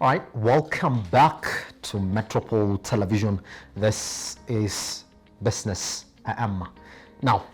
All right, welcome back to Metropole Television. This is Business AM. Now,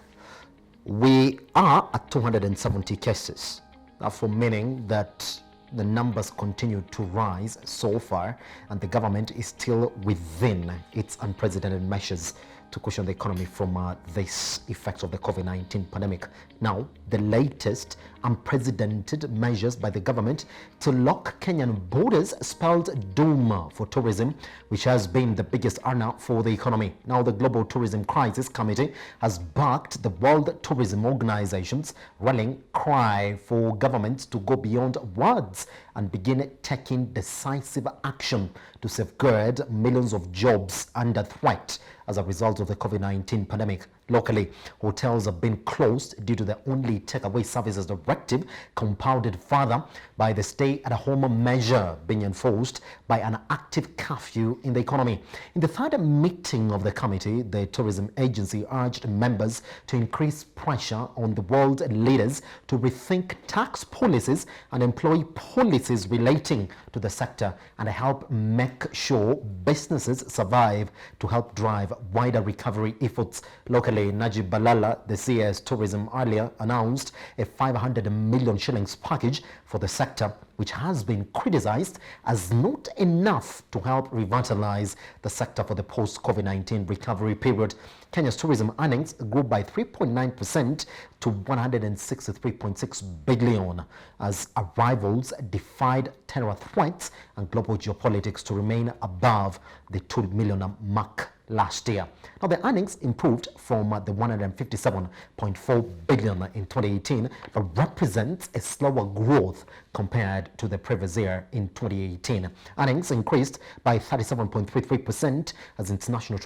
we are at 270 cases, therefore meaning that the numbers continue to rise so far, and the government is still within its unprecedented measures to cushion the economy from this effects of the COVID-19 pandemic. Now, the latest unprecedented measures by the government to lock Kenyan borders spelled doom for tourism, which has been the biggest earner for the economy. Now, the Global Tourism Crisis Committee has backed the World Tourism Organization's rallying cry for governments to go beyond words and begin taking decisive action to safeguard millions of jobs under threat as a result of the COVID-19 pandemic. Locally, hotels have been closed due to the only takeaway services directive, compounded further by the stay-at-home measure being enforced by an active curfew in the economy. In the third meeting of the committee, the tourism agency urged members to increase pressure on the world leaders to rethink tax policies and employee policies relating to the sector and help make sure businesses survive to help drive wider recovery efforts locally. Najib Balala, the CS Tourism, earlier announced a 500 million shillings package for the sector, which has been criticized as not enough to help revitalize the sector for the post-COVID-19 recovery period. Kenya's tourism earnings grew by 3.9% to 163.6 billion as arrivals defied terror threats and global geopolitics to remain above the 2 million mark last year. Now, the earnings improved from the 157.4 billion in 2018, but represents a slower growth compared to the previous year in 2018. Earnings increased by 37.33% as international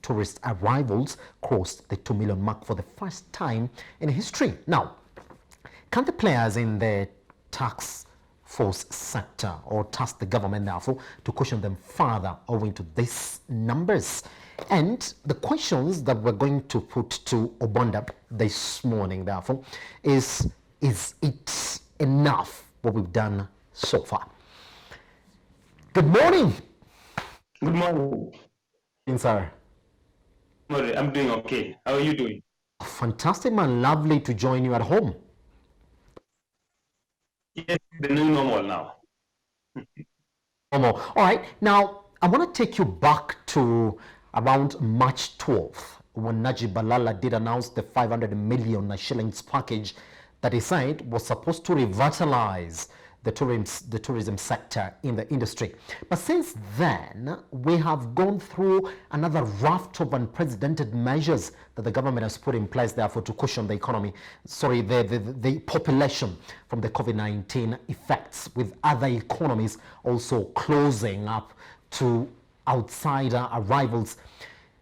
tourist arrivals crossed the 2 million mark for the first time in history. Now, can the players in the tax force sector or task the government therefore to cushion them further owing to these numbers? And the questions that we're going to put to Obonda this morning therefore is it enough what we've done so far? Good morning. Good morning. Sir. I'm doing okay. How are you doing? Fantastic, man. Lovely to join you at home. Yes, the new normal now. All right. Now, I want to take you back to around March 12th when Najib Balala did announce the 500 million shillings package that he said was supposed to revitalize the tourism sector in the industry. But since then, we have gone through another raft of unprecedented measures that the government has put in place therefore to cushion the economy, the population from the COVID-19 effects, with other economies also closing up to outsider arrivals.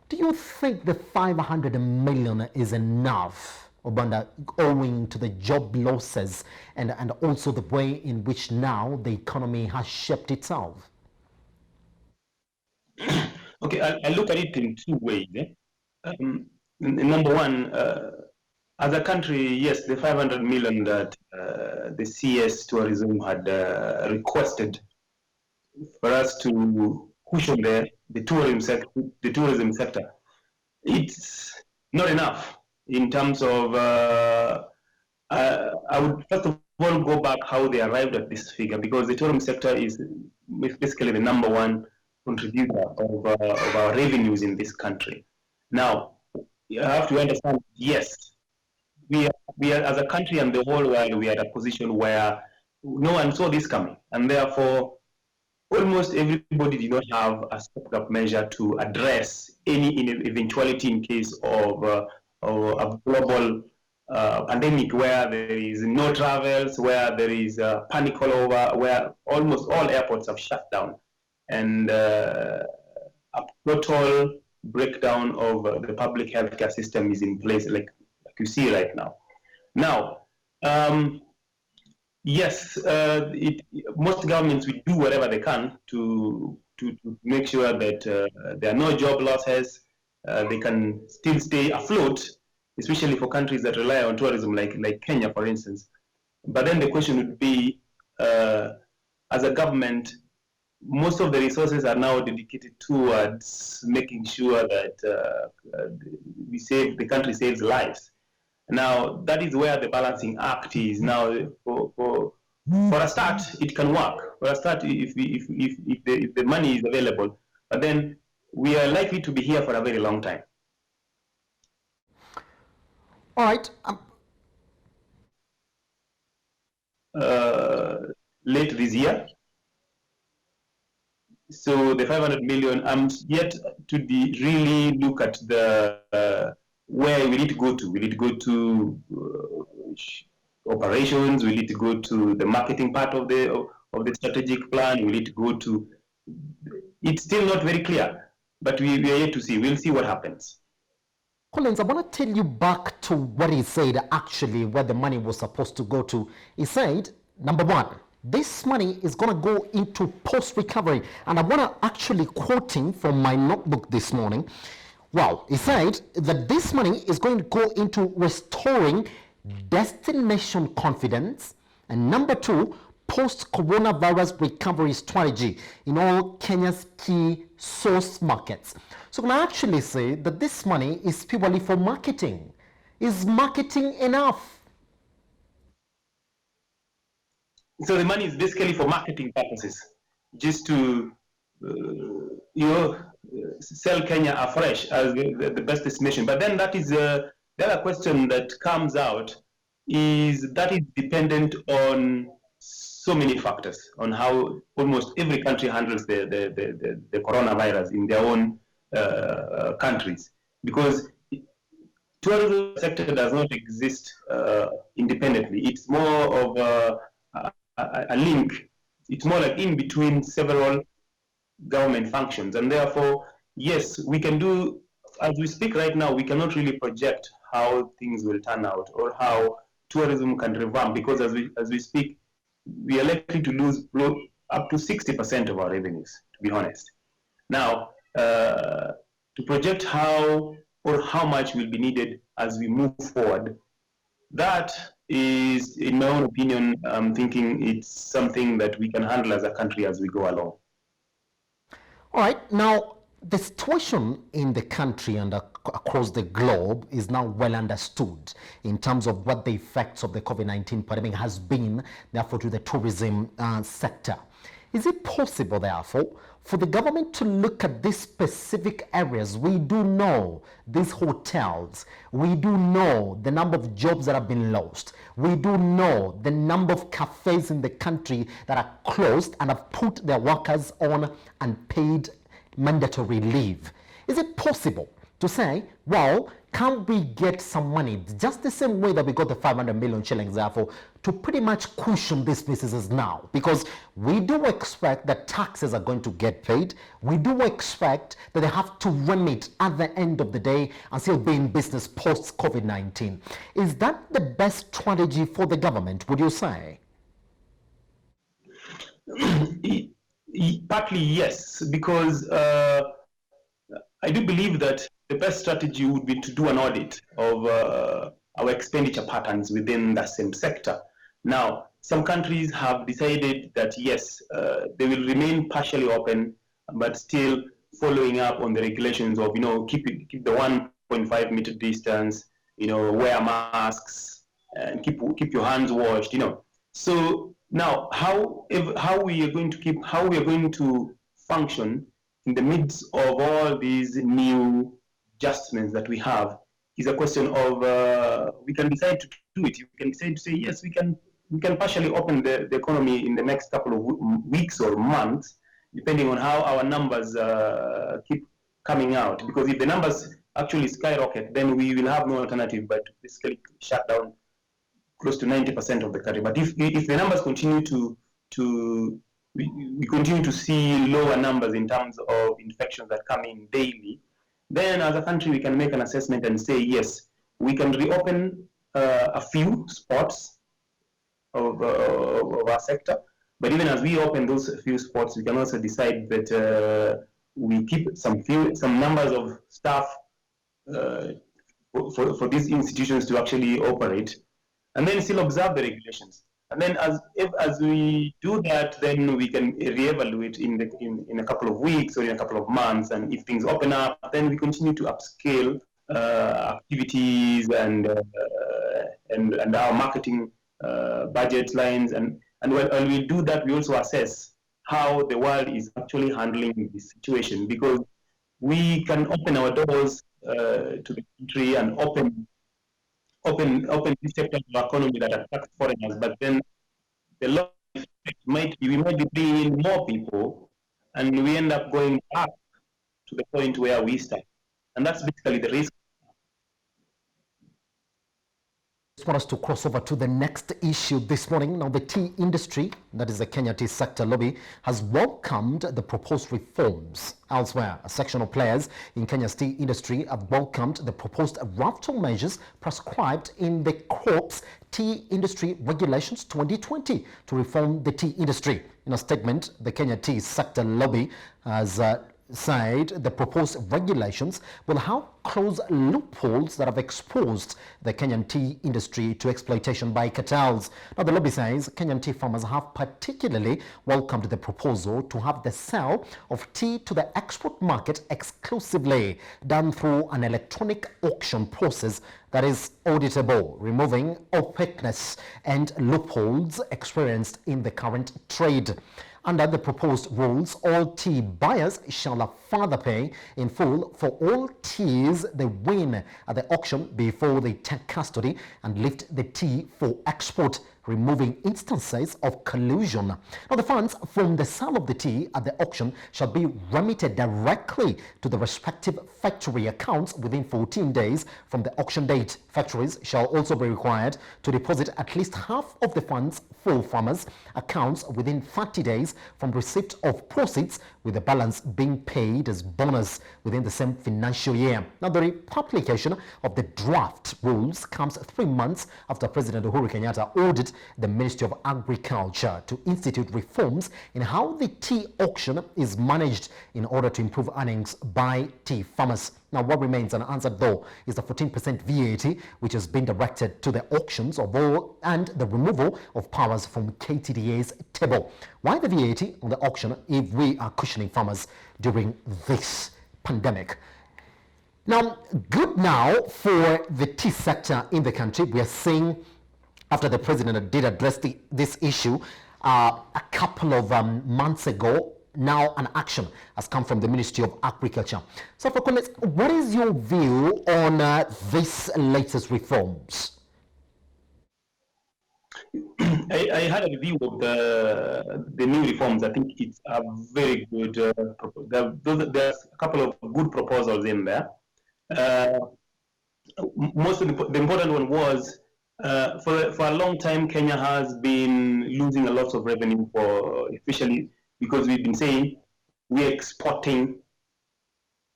Do you think the 500 million is enough, Obanda, owing to the job losses and also the way in which now the economy has shaped itself? Okay, I look at it in two ways. Number one, as a country, yes, the 500 million that the CS Tourism had requested for us to cushion the tourism sector, it's not enough in terms of, I would first of all go back how they arrived at this figure, because the tourism sector is basically the number one contributor of our revenues in this country. Now, you have to understand, yes, we are as a country and the whole world, we are at a position where no one saw this coming, and therefore almost everybody did not have a stepped up measure to address any eventuality in case of a global pandemic where there is no travels, where there is panic all over, where almost all airports have shut down, and a total breakdown of the public healthcare system is in place, like you see right now. Now, yes, most governments will do whatever they can to make sure that there are no job losses. They can still stay afloat, especially for countries that rely on tourism, like Kenya, for instance. But then the question would be, as a government, most of the resources are now dedicated towards making sure that the country saves lives. Now, that is where the balancing act is. Now, for a start, it can work. For a start, if the money is available, but then we are likely to be here for a very long time. All right. Late this year. So the 500 million, I'm yet to really look at the where we need to go to. We need to go to operations. We need to go to the marketing part of the strategic plan. We need to go to. It's still not very clear, but we are yet to see. We'll see what happens. Collins, I want to take you back to what he said actually, where the money was supposed to go to. He said, number one, this money is going to go into post-recovery. And I want to actually quoting from my notebook this morning. Well, he said that this money is going to go into restoring destination confidence. And number two, post-coronavirus recovery strategy in all Kenya's key source markets. So can I actually say that this money is purely for marketing? Is marketing enough? So the money is basically for marketing purposes, just to sell Kenya afresh as the best destination. But then that is the other question that comes out, is that is dependent on so many factors, on how almost every country handles the coronavirus in their own countries, because tourism sector does not exist independently. It's more of a link. It's more like in between several government functions, and therefore, yes, we can do, as we speak right now, we cannot really project how things will turn out or how tourism can revamp, because as we speak, we are likely to lose up to 60% of our revenues, to be honest. Now, to project how or how much will be needed as we move forward, that is, in my own opinion, I'm thinking it's something that we can handle as a country as we go along. All right. Now, the situation in the country and across the globe is now well understood in terms of what the effects of the COVID-19 pandemic has been, therefore, to the tourism sector. Is it possible, therefore, for the government to look at these specific areas? We do know these hotels. We do know the number of jobs that have been lost. We do know the number of cafes in the country that are closed and have put their workers on unpaid mandatory leave. Is it possible to say, well, can we get some money, just the same way that we got the 500 million shillings, therefore, to pretty much cushion these businesses now? Because we do expect that taxes are going to get paid. We do expect that they have to run it at the end of the day and still be in business post-COVID-19. Is that the best strategy for the government, would you say? Partly, yes, because I do believe that the best strategy would be to do an audit of our expenditure patterns within the same sector. Now, some countries have decided that yes, they will remain partially open, but still following up on the regulations of, keep the 1.5 meter distance, wear masks, and keep your hands washed, So now, how we are going to function in the midst of all these new adjustments that we have is a question of we can decide to do it. You can decide to say yes, we can partially open the economy in the next couple of weeks or months, depending on how our numbers keep coming out. Because if the numbers actually skyrocket, then we will have no alternative but to basically shut down close to 90% of the country. But if the numbers continue we continue to see lower numbers in terms of infections that come in daily, then as a country we can make an assessment and say, yes, we can reopen a few spots of our sector. But even as we open those few spots, we can also decide that we keep some numbers of staff for these institutions to actually operate, and then still observe the regulations. And then as we do that, then we can reevaluate in a couple of weeks or in a couple of months. And if things open up, then we continue to upscale activities and our marketing budget lines. And when we do that, we also assess how the world is actually handling this situation, because we can open our doors to the country and open this sector of the economy that attracts foreigners, but then the law might be we might be bringing in more people, and we end up going back to the point where we start, and that's basically the risk. I want us to cross over to the next issue this morning. Now, the tea industry, that is the Kenya Tea Sector Lobby, has welcomed the proposed reforms. Elsewhere, a section of players in Kenya's tea industry have welcomed the proposed raft of measures prescribed in the CROP's Tea Industry Regulations 2020 to reform the tea industry. In a statement, the Kenya Tea Sector Lobby has said the proposed regulations will help close loopholes that have exposed the Kenyan tea industry to exploitation by cartels. Now, the lobby says Kenyan tea farmers have particularly welcomed the proposal to have the sale of tea to the export market exclusively done through an electronic auction process that is auditable, removing opaqueness and loopholes experienced in the current trade. Under the proposed rules, all tea buyers shall further pay in full for all teas they win at the auction before they take custody and lift the tea for export, removing instances of collusion. Now, the funds from the sale of the tea at the auction shall be remitted directly to the respective factory accounts within 14 days from the auction date. Factories shall also be required to deposit at least half of the funds for farmers' accounts within 30 days from receipt of proceeds, with the balance being paid as bonus within the same financial year. Now, the publication of the draft rules comes 3 months after President Uhuru Kenyatta ordered the Ministry of Agriculture to institute reforms in how the tea auction is managed in order to improve earnings by tea farmers. Now, what remains unanswered, though, is the 14% VAT, which has been directed to the auctions of all, and the removal of powers from KTDA's table. Why the VAT on the auction if we are cushioning farmers during this pandemic? Now, good now for the tea sector in the country. We are seeing, after the president did address this issue a couple of months ago, now an action has come from the Ministry of Agriculture. So, for comments, what is your view on these latest reforms? I had a review of the new reforms. I think it's a very good. There's a couple of good proposals in there. Most of the important one was for a long time Kenya has been losing a lot of revenue especially because we've been saying we're exporting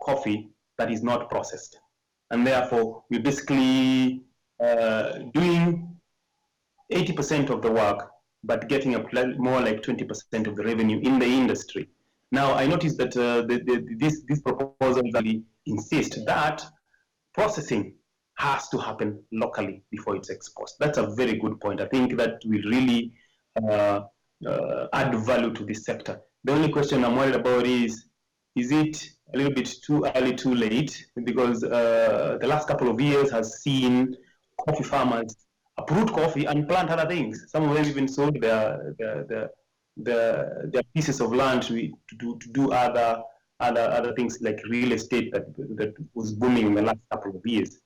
coffee that is not processed, and therefore we're basically doing 80% of the work, but getting more like 20% of the revenue in the industry. Now, I noticed that this proposal really insists that processing has to happen locally before it's exported. That's a very good point. I think that will really add value to this sector. The only question I'm worried about is it a little bit too early, too late? Because the last couple of years has seen coffee farmers uproot coffee and plant other things. Some of them even sold their pieces of land to do other things like real estate that was booming in the last couple of years.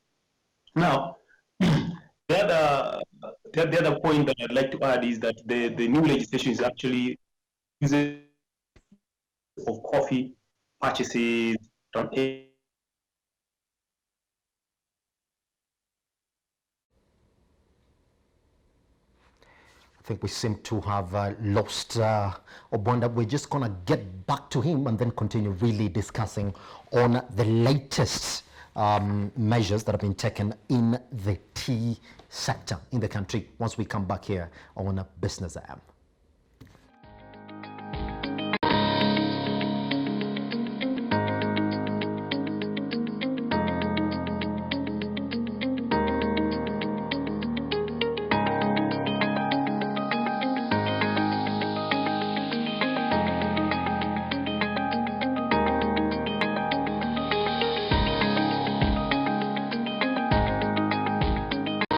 Now, the other point that I'd like to add is that the new legislation is actually using of coffee purchases from I think we seem to have lost Obwanda. We're just going to get back to him and then continue really discussing on the latest measures that have been taken in the tea sector in the country once we come back here on Business AM.